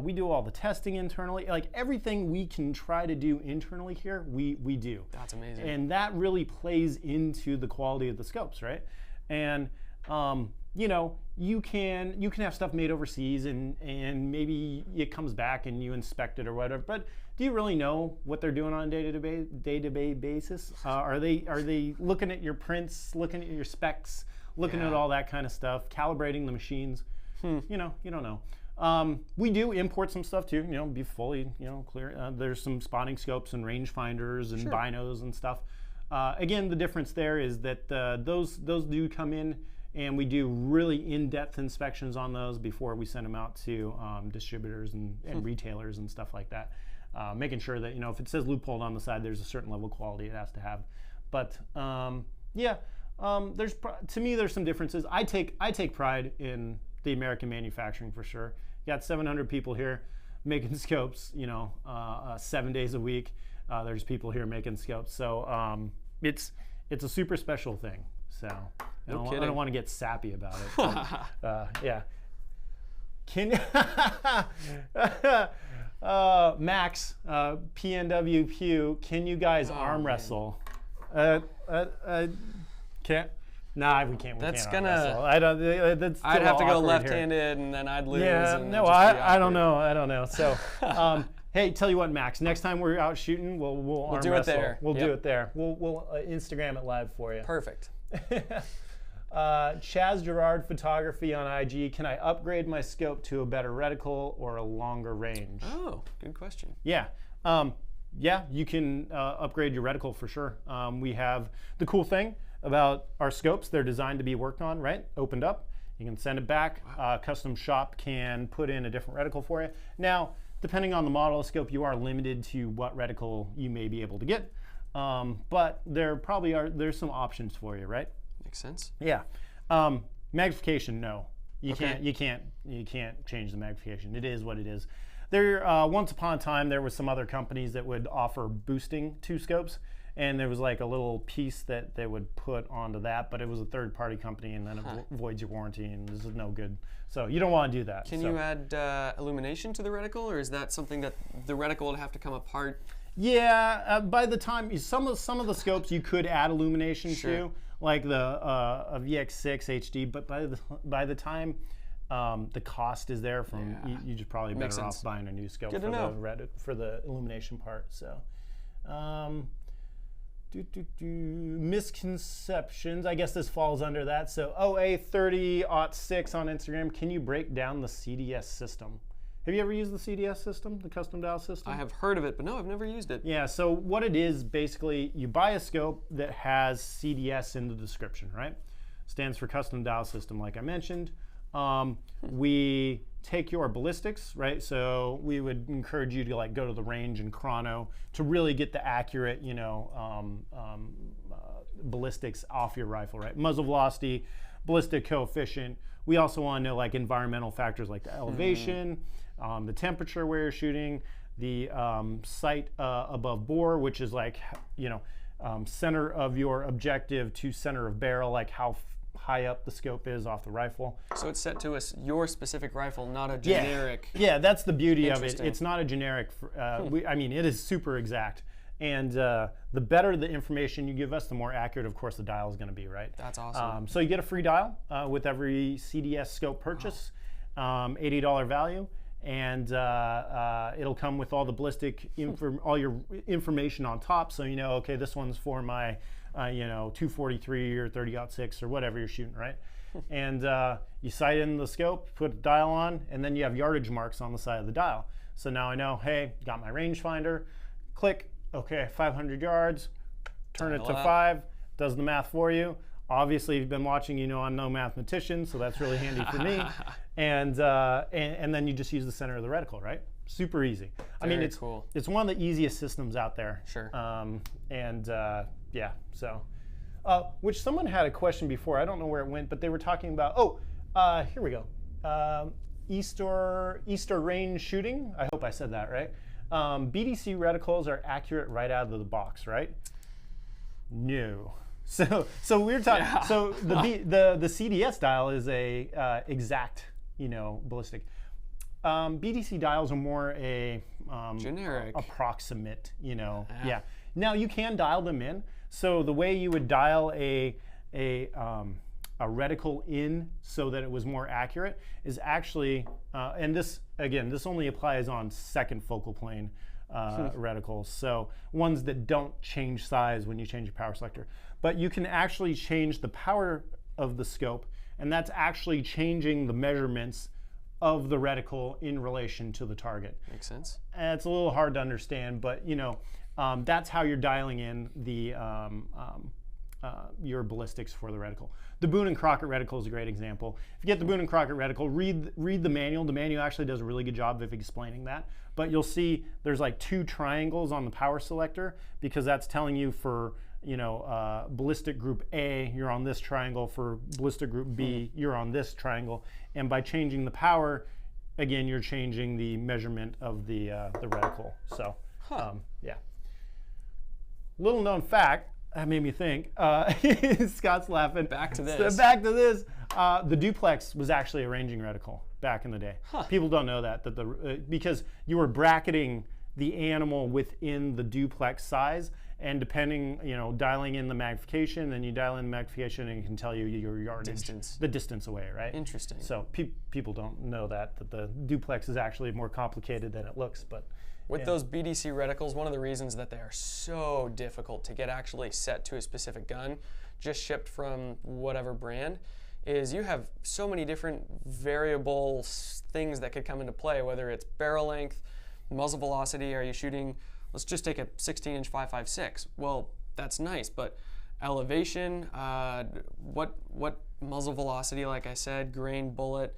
We do all the testing internally. Like, everything we can try to do internally here, we do. That's amazing. And that really plays into the quality of the scopes, right? And you know, you can have stuff made overseas, and maybe it comes back and you inspect it or whatever. But do you really know what they're doing on a day-to-day basis? Are they looking at your prints, looking at your specs, looking at all that kind of stuff, calibrating the machines? You know, you don't know. We do import some stuff too. You know, be fully clear. There's some spotting scopes and rangefinders and binos and stuff. Again, the difference there is that those do come in, and we do really in-depth inspections on those before we send them out to distributors and retailers and stuff like that, making sure that, you know, if it says Leupold on the side, there's a certain level of quality it has to have. But yeah, to me there's some differences. I take pride in the American manufacturing for sure. You got 700 people here making scopes, you know, 7 days a week. There's people here making scopes, so it's a super special thing. So I don't want to get sappy about it. But, yeah. Can Max PNW Pew? Can you guys arm wrestle? Can't. Nah, we can't. That's can't gonna. arm wrestle. I don't. That's I'd have to go awkward left-handed, and then I'd lose. Yeah. And No, I don't know. I don't know. So. Hey, tell you what, Max. Next time we're out shooting, we'll arm do it wrestle. there. We'll do it there. We'll Instagram it live for you. Perfect. Chaz Gerard Photography on IG. Can I upgrade my scope to a better reticle or a longer range? Oh, good question. Yeah. Yeah, you can upgrade your reticle for sure. We have the cool thing about our scopes. They're designed to be worked on, right? Opened up. You can send it back. Custom shop can put in a different reticle for you. Now, depending on the model of scope, you are limited to what reticle you may be able to get. But there's some options for you, right? Makes sense. Yeah. Magnification, no. You can't change the magnification. It is what it is. There once upon a time there was some other companies that would offer boosting to scopes, and there was like a little piece that they would put onto that, but it was a third-party company, and then it voids your warranty, and this is no good. So you don't want to do that. Can you add illumination to the reticle, or is that something that the reticle would have to come apart? Yeah, by the time some of the scopes you could add illumination to, like the VX6 HD, but by the time the cost is there, you just probably better off buying a new scope for the illumination part. So. Misconceptions. I guess this falls under that. So OA3006 on Instagram. Can you break down the CDS system? Have you ever used the CDS system, the custom dial system? I have heard of it, but no, I've never used it. Yeah. So what it is, basically, you buy a scope that has CDS in the description, right? Stands for custom dial system, like I mentioned. We take your ballistics, right? So we would encourage you to like go to the range and chrono to really get the accurate, ballistics off your rifle, right? Muzzle velocity, ballistic coefficient. We also want to know like environmental factors like the elevation, the temperature where you're shooting, the sight above bore, which is like, center of your objective to center of barrel, like how high up the scope is off the rifle. So it's set to your specific rifle, not a generic. Yeah, that's the beauty of it. It's not a generic. It is super exact. And the better the information you give us, the more accurate, of course, the dial is going to be, right? That's awesome. So you get a free dial with every CDS scope purchase, $80 value. And it'll come with all the ballistic, all your information on top. So okay, this one's for my, 243 or 30-06 or whatever you're shooting, right? And you sight in the scope, put the dial on, and then you have yardage marks on the side of the dial. So now I know, hey, got my rangefinder. Click, okay, 500 yards. Turn it to 5. Does the math for you. Obviously, if you've been watching, you know I'm no mathematician, so that's really handy for me. And then you just use the center of the reticle, right? Super easy. I mean, Very cool. It's one of the easiest systems out there. Sure. Yeah, so. Which someone had a question before. I don't know where it went, but they were talking about, here we go. Easter range shooting. I hope I said that right. BDC reticles are accurate right out of the box, right? No. So we're talking. Yeah. So the CDS dial is a exact, ballistic. BDC dials are more a generic, approximate. Yeah. Now you can dial them in. So the way you would dial a reticle in so that it was more accurate is actually, and this only applies on second focal plane reticles, so ones that don't change size when you change your power selector. But you can actually change the power of the scope, and that's actually changing the measurements of the reticle in relation to the target. Makes sense. And it's a little hard to understand, but that's how you're dialing in the your ballistics for the reticle. The Boone and Crockett reticle is a great example. If you get the Boone and Crockett reticle, read the manual. The manual actually does a really good job of explaining that. But you'll see there's like 2 triangles on the power selector, because that's telling you for ballistic group A, you're on this triangle. For ballistic group B, you're on this triangle. And by changing the power, again, you're changing the measurement of the reticle. So, yeah. Little known fact. That made me think. Scott's laughing. Back to this. So back to this. The duplex was actually a ranging reticle back in the day. People don't know that because you were bracketing the animal within the duplex size, and depending, dialing in the magnification, then you dial in the magnification, and it can tell you your yardage, the distance away, right? Interesting. So people don't know that the duplex is actually more complicated than it looks, but. With those BDC reticles, one of the reasons that they are so difficult to get actually set to a specific gun, just shipped from whatever brand, is you have so many different variable things that could come into play, whether it's barrel length, muzzle velocity. Are you shooting, let's just take a 16-inch 5.56. Well, that's nice, but elevation, what muzzle velocity, like I said, grain, bullet,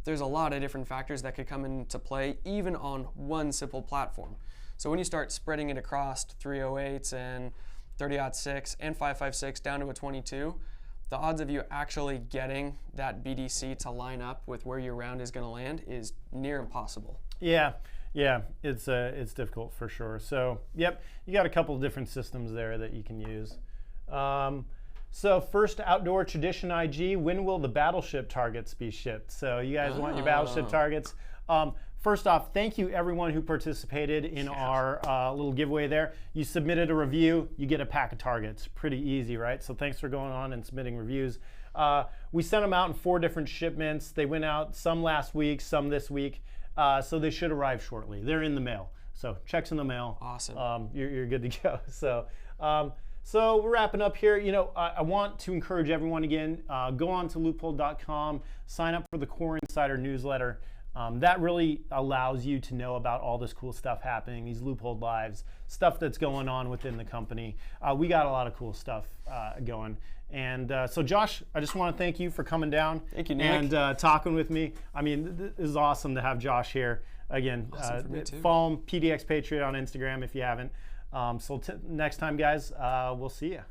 there's a lot of different factors that could come into play even on one simple platform. So when you start spreading it across 308s and 30-06 and 5.56 down to a 22, the odds of you actually getting that BDC to line up with where your round is going to land is near impossible. Yeah, it's difficult for sure. So, yep, you got a couple of different systems there that you can use. So first outdoor tradition IG, when will the Battleship targets be shipped? So you guys want your Battleship targets. First off, thank you everyone who participated in our little giveaway there. You submitted a review, you get a pack of targets. Pretty easy, right? So thanks for going on and submitting reviews. We sent them out in 4 different shipments. They went out some last week, some this week. So they should arrive shortly. They're in the mail. So checks in the mail. Awesome. You're good to go. So we're wrapping up here. I want to encourage everyone again, go on to Leupold.com, sign up for the Core Insider newsletter. That really allows you to know about all this cool stuff happening, these Leupold lives, stuff that's going on within the company. We got a lot of cool stuff going. And so Josh, I just want to thank you for coming down. Thank you, Nick. And talking with me. I mean, this is awesome to have Josh here. Again, awesome for me too. Follow him, PDX Patriot on Instagram if you haven't. So next time, guys, we'll see you.